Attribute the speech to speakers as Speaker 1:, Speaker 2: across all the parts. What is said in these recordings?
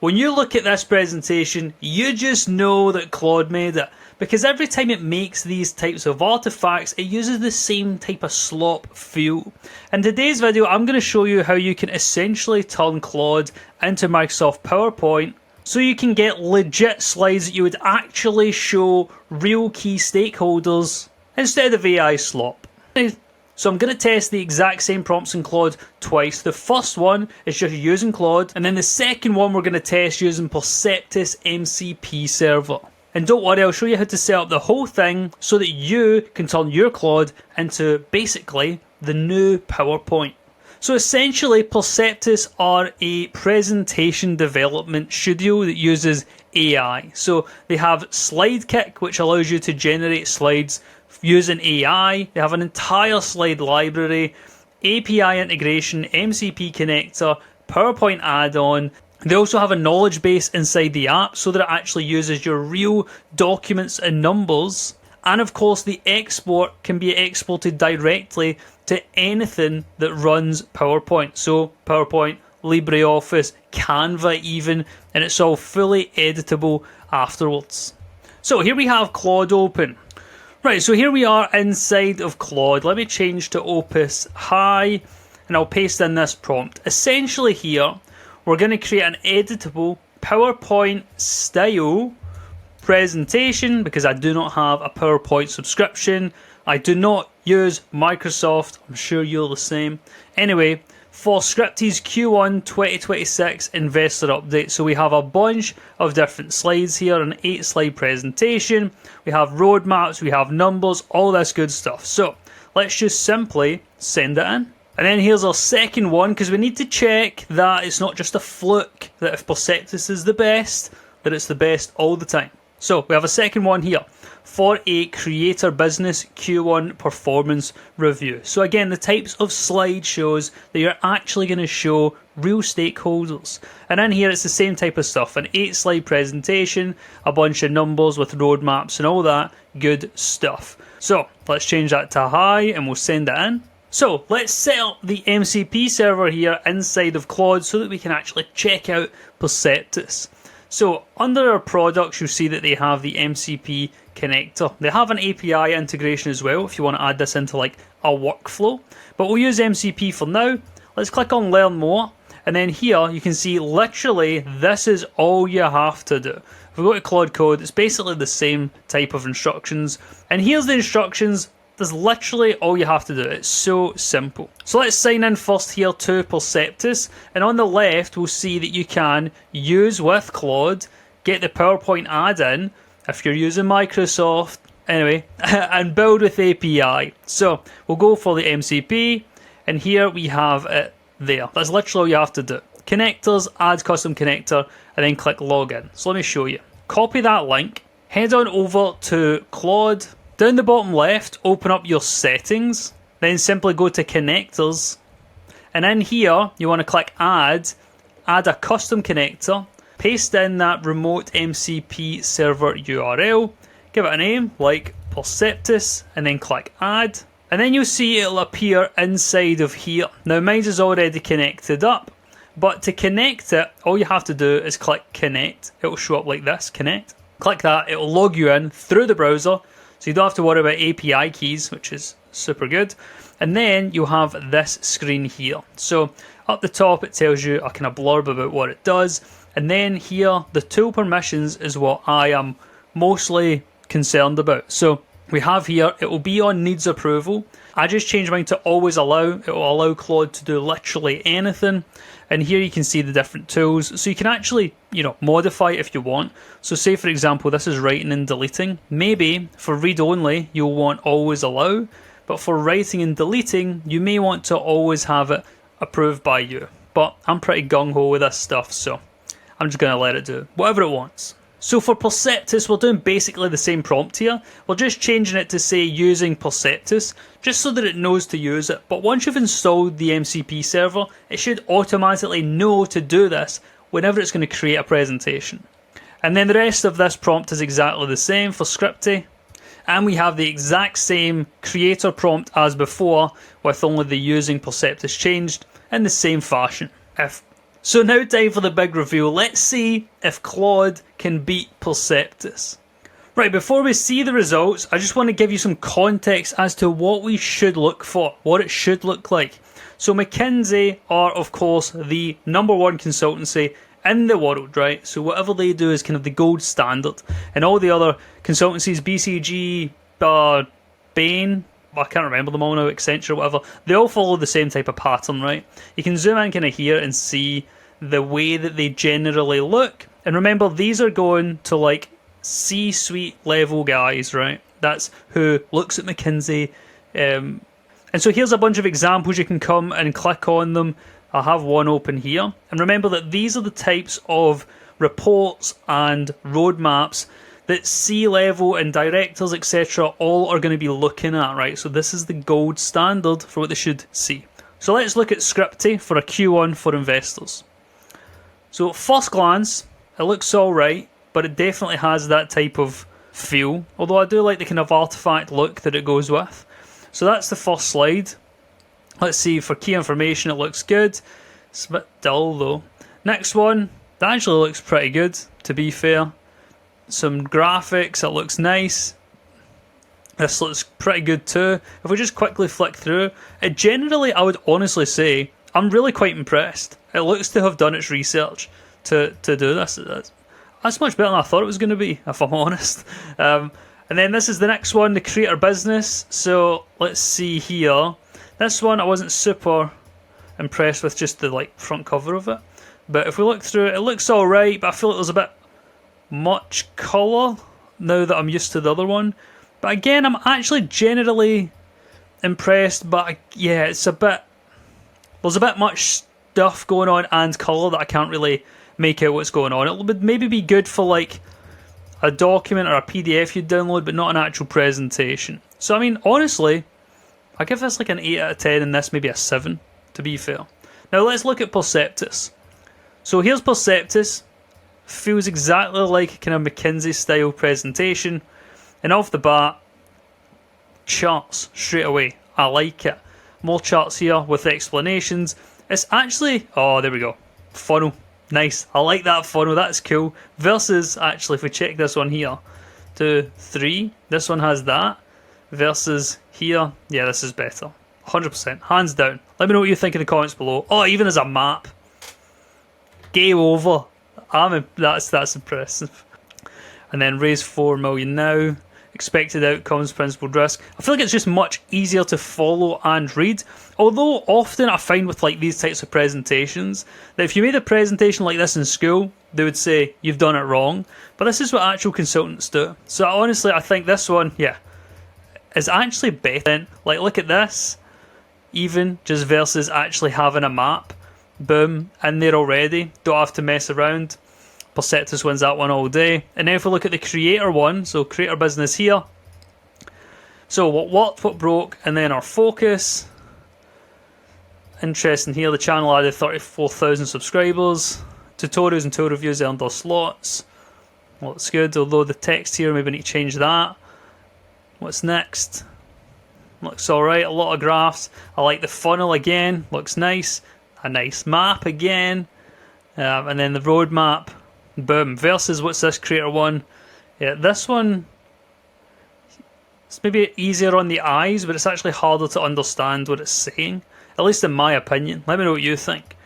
Speaker 1: When you look at this presentation, you just know that Claude made it, because every time it makes these types of artifacts, it uses the same type of slop feel. In today's video, I'm going to show you how you can essentially turn Claude into Microsoft PowerPoint so you can get legit slides that you would actually show real key stakeholders instead of AI slop. So I'm going to test the exact same prompts in Claude twice. The first one is just using Claude, and then the second one we're going to test using Perceptis MCP server. And don't worry, I'll show you how to set up the whole thing so that you can turn your Claude into basically the new PowerPoint. So essentially, Perceptis are a presentation development studio that uses AI. So they have SlideKick, which allows you to generate slides using AI. They have an entire slide library, API integration, MCP connector, PowerPoint add-on. They also have a knowledge base inside the app so that it actually uses your real documents and numbers. And of course, the export can be exported directly to anything that runs PowerPoint. So PowerPoint, LibreOffice, Canva even, and it's all fully editable afterwards. So here we have Claude open. Right, so here we are inside of Claude. Let me change to Opus High, and I'll paste in this prompt. Essentially here, we're going to create an editable PowerPoint style presentation because I do not have a PowerPoint subscription. I do not use Microsoft. I'm sure you're the same. Anyway, for Scripty's Q1 2026 investor update. So we have a bunch of different slides here, an 8-slide presentation. We have roadmaps, we have numbers, all this good stuff. So let's just simply send it in. And then here's our second one, because we need to check that it's not just a fluke, that if Perceptis is the best, that it's the best all the time. So we have a second one here for a creator business Q1 performance review. So again, the types of slideshows that you're actually going to show real stakeholders. And in here, it's the same type of stuff, an 8-slide presentation, a bunch of numbers with roadmaps and all that good stuff. So let's change that to high and we'll send it in. So let's set up the MCP server here inside of Claude so that we can actually check out Perceptis. So under our products, you'll see that they have the MCP connector. They have an API integration as well if you want to add this into like a workflow. But we'll use MCP for now. Let's click on Learn More. And then here you can see literally this is all you have to do. If we go to Claude Code, it's basically the same type of instructions. And here's the instructions. There's literally all you have to do. It's so simple. So let's sign in first here to Perceptis. And on the left, we'll see that you can use with Claude, get the PowerPoint add-in if you're using Microsoft, anyway, and build with API. So we'll go for the MCP, and here we have it there. That's literally all you have to do. Connectors, add custom connector, and then click login. So let me show you. Copy that link, head on over to Claude. Down the bottom left, open up your settings, then simply go to connectors, and in here you want to click add a custom connector, paste in that remote MCP server URL, give it a name like Perceptis, and then click add, and then you'll see it'll appear inside of here. Now mine is already connected up, but to connect it, all you have to do is click connect. It'll show up like this, connect. Click that, it'll log you in through the browser. So you don't have to worry about API keys, which is super good. And then you'll have this screen here. So up the top, it tells you a kind of blurb about what it does. And then here, the tool permissions is what I am mostly concerned about. So we have here, it will be on needs approval. I just changed mine to always allow. It will allow Claude to do literally anything. And here you can see the different tools. So you can actually, modify it if you want. So say, for example, this is writing and deleting. Maybe for read only, you'll want always allow. But for writing and deleting, you may want to always have it approved by you. But I'm pretty gung-ho with this stuff, so I'm just going to let it do whatever it wants. So for Perceptis, we're doing basically the same prompt here. We're just changing it to say using Perceptis, just so that it knows to use it. But once you've installed the MCP server, it should automatically know to do this whenever it's going to create a presentation. And then the rest of this prompt is exactly the same for Scripty. And we have the exact same creator prompt as before, with only the using Perceptis changed in the same fashion. If So now time for the big reveal. Let's see if Claude can beat Perceptis. Right, before we see the results, I just want to give you some context as to what we should look for, what it should look like. So McKinsey are, of course, the #1 consultancy in the world, right? So whatever they do is kind of the gold standard. And all the other consultancies, BCG, Byrne, I can't remember them all now, Accenture, whatever, they all follow the same type of pattern, right? You can zoom in kind of here and see the way that they generally look. And remember, these are going to like C-suite level guys, right? That's who looks at McKinsey. And so here's a bunch of examples. You can come and click on them. I'll have one open here. And remember that these are the types of reports and roadmaps that C-level and directors, etc., all are going to be looking at, right? So this is the gold standard for what they should see. So let's look at Scripty for a Q1 for investors. So at first glance, it looks all right, but it definitely has that type of feel. Although I do like the kind of artifact look that it goes with. So that's the first slide. Let's see, for key information, it looks good. It's a bit dull though. Next one, that actually looks pretty good, to be fair. Some graphics, it looks nice. This looks pretty good too. If we just quickly flick through, it generally, I would honestly say, I'm really quite impressed. It looks to have done its research to do this. That's much better than I thought it was going to be, if I'm honest. And then this is the next one, the creator business. So let's see here. This one I wasn't super impressed with, just the like front cover of it. But if we look through it, it looks alright, but I feel like there's a bit much colour now that I'm used to the other one. But again, I'm actually generally impressed, but yeah, it's a bit, there's a bit much stuff going on and colour that I can't really make out what's going on. It would maybe be good for like a document or a PDF you'd download, but not an actual presentation. So I mean, honestly, I give this like an 8 out of 10 and this maybe a 7, to be fair. Now let's look at Perceptis. So here's Perceptis. Feels exactly like a kind of McKinsey-style presentation. And off the bat, charts straight away. I like it. More charts here with explanations. It's actually, oh, there we go. Funnel. Nice. I like that funnel. That's cool. Versus, actually, if we check this one here, 2, 3, this one has that. Versus here, yeah, this is better. 100%. Hands down. Let me know what you think in the comments below. Oh, even as a map. Game over. That's impressive. And then raise 4 million now. Expected outcomes, principled risk. I feel like it's just much easier to follow and read. Although often I find with like these types of presentations that if you made a presentation like this in school, they would say you've done it wrong. But this is what actual consultants do. So honestly, I think this one, yeah, is actually better. Like look at this, even just versus actually having a map. Boom, in there already. Don't have to mess around. Perceptis wins that one all day. And now if we look at the creator one, so creator business here. So what worked, what broke, and then our focus. Interesting here, the channel added 34,000 subscribers. Tutorials and tool reviews earned our slots. Well, that's good, although the text here, maybe need to change that. What's next? Looks alright, a lot of graphs. I like the funnel again, looks nice. A nice map again. And then the roadmap. Boom. Versus what's this creator one? Yeah, this one, it's maybe easier on the eyes, but it's actually harder to understand what it's saying. At least in my opinion. Let me know what you think.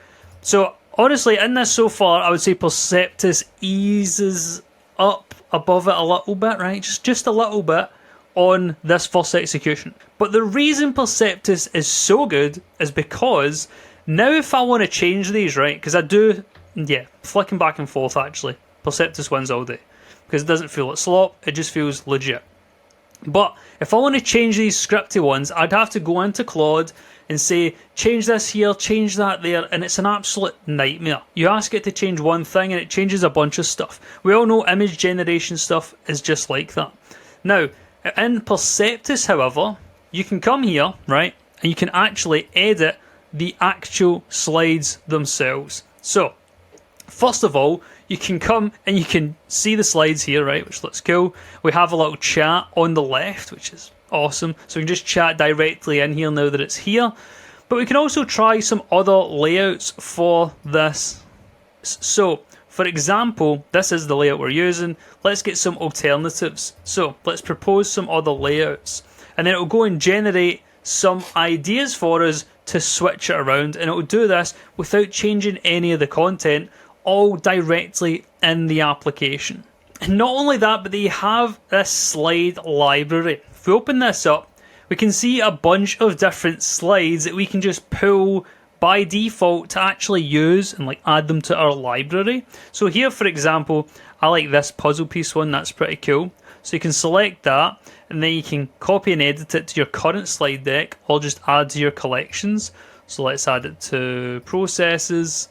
Speaker 1: So, honestly, in this so far, I would say Perceptis eases up above it a little bit, right? Just a little bit on this first execution. But the reason Perceptis is so good is because now if I want to change these, right, because I do, yeah, flicking back and forth actually, Perceptis wins all day. Because it doesn't feel like slop, it just feels legit. But if I want to change these scripty ones, I'd have to go into Claude and say, change this here, change that there, and it's an absolute nightmare. You ask it to change one thing and it changes a bunch of stuff. We all know image generation stuff is just like that. Now, in Perceptis, however, you can come here, right, and you can actually edit the actual slides themselves. So, first of all, you can come and you can see the slides here, right, which looks cool. We have a little chat on the left, which is awesome. So we can just chat directly in here now that it's here. But we can also try some other layouts for this layouts. So for example, this is the layout we're using. Let's get some alternatives. So let's propose some other layouts, and then it'll go and generate some ideas for us to switch it around, and it will do this without changing any of the content, all directly in the application. And not only that, but they have this slide library. If we open this up, we can see a bunch of different slides that we can just pull by default to actually use and like add them to our library. So here, for example, I like this puzzle piece one. That's pretty cool. So you can select that, and then you can copy and edit it to your current slide deck, or just add to your collections. So let's add it to processes,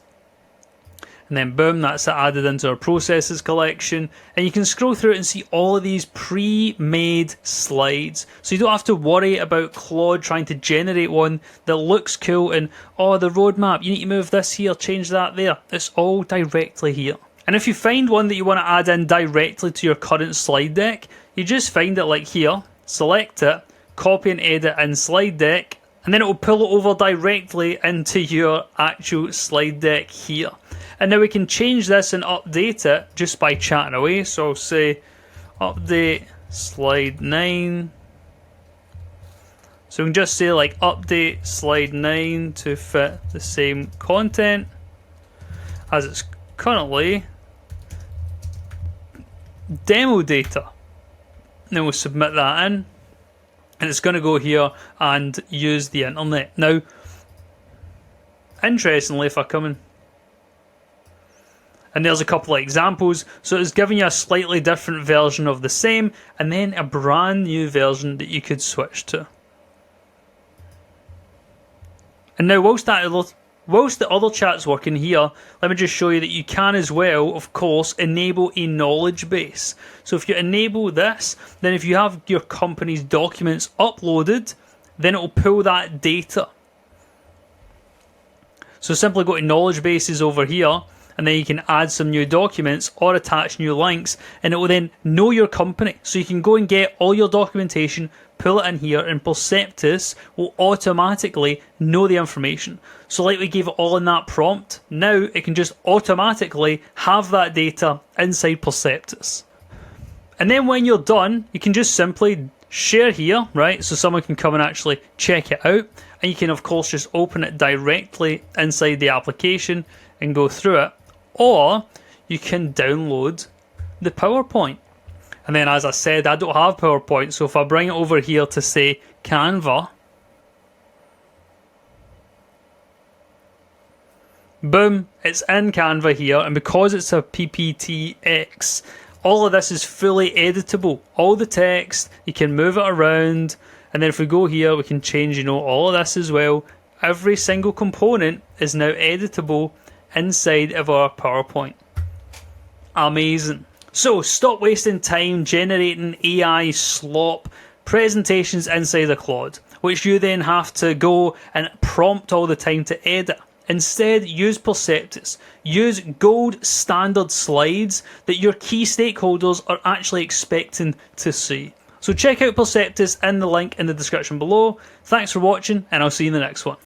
Speaker 1: and then boom, that's added into our processes collection. And you can scroll through it and see all of these pre-made slides, so you don't have to worry about Claude trying to generate one that looks cool and, oh, the roadmap, you need to move this here, change that there. It's all directly here. And if you find one that you want to add in directly to your current slide deck, you just find it like here, select it, copy and edit in slide deck, and then it will pull it over directly into your actual slide deck here. And now we can change this and update it just by chatting away. So I'll say update slide 9. So we can just say like update slide 9 to fit the same content as it's currently demo data. And then we'll submit that in, and it's going to go here and use the internet. Now, interestingly, if I come in, and there's a couple of examples, so it's giving you a slightly different version of the same, and then a brand new version that you could switch to. And now, whilst the other chat's working here, let me just show you that you can as well, of course, enable a knowledge base. So if you enable this, then if you have your company's documents uploaded, then it will pull that data. So simply go to knowledge bases over here, and then you can add some new documents or attach new links, and it will then know your company. So you can go and get all your documentation, pull it in here, and Perceptis will automatically know the information. So like we gave it all in that prompt, now it can just automatically have that data inside Perceptis. And then when you're done, you can just simply share here, right? So someone can come and actually check it out, and you can of course just open it directly inside the application and go through it, or you can download the PowerPoint. And then, as I said, I don't have PowerPoint, so if I bring it over here to say Canva, boom, it's in Canva here, and because it's a PPTX, all of this is fully editable. All the text, you can move it around, and then if we go here, we can change, all of this as well. Every single component is now editable inside of our PowerPoint. Amazing. So stop wasting time generating AI slop presentations inside of Claude, which you then have to go and prompt all the time to edit. Instead, use Perceptis. Use gold standard slides that your key stakeholders are actually expecting to see. So check out Perceptis in the link in the description below. Thanks for watching, and I'll see you in the next one.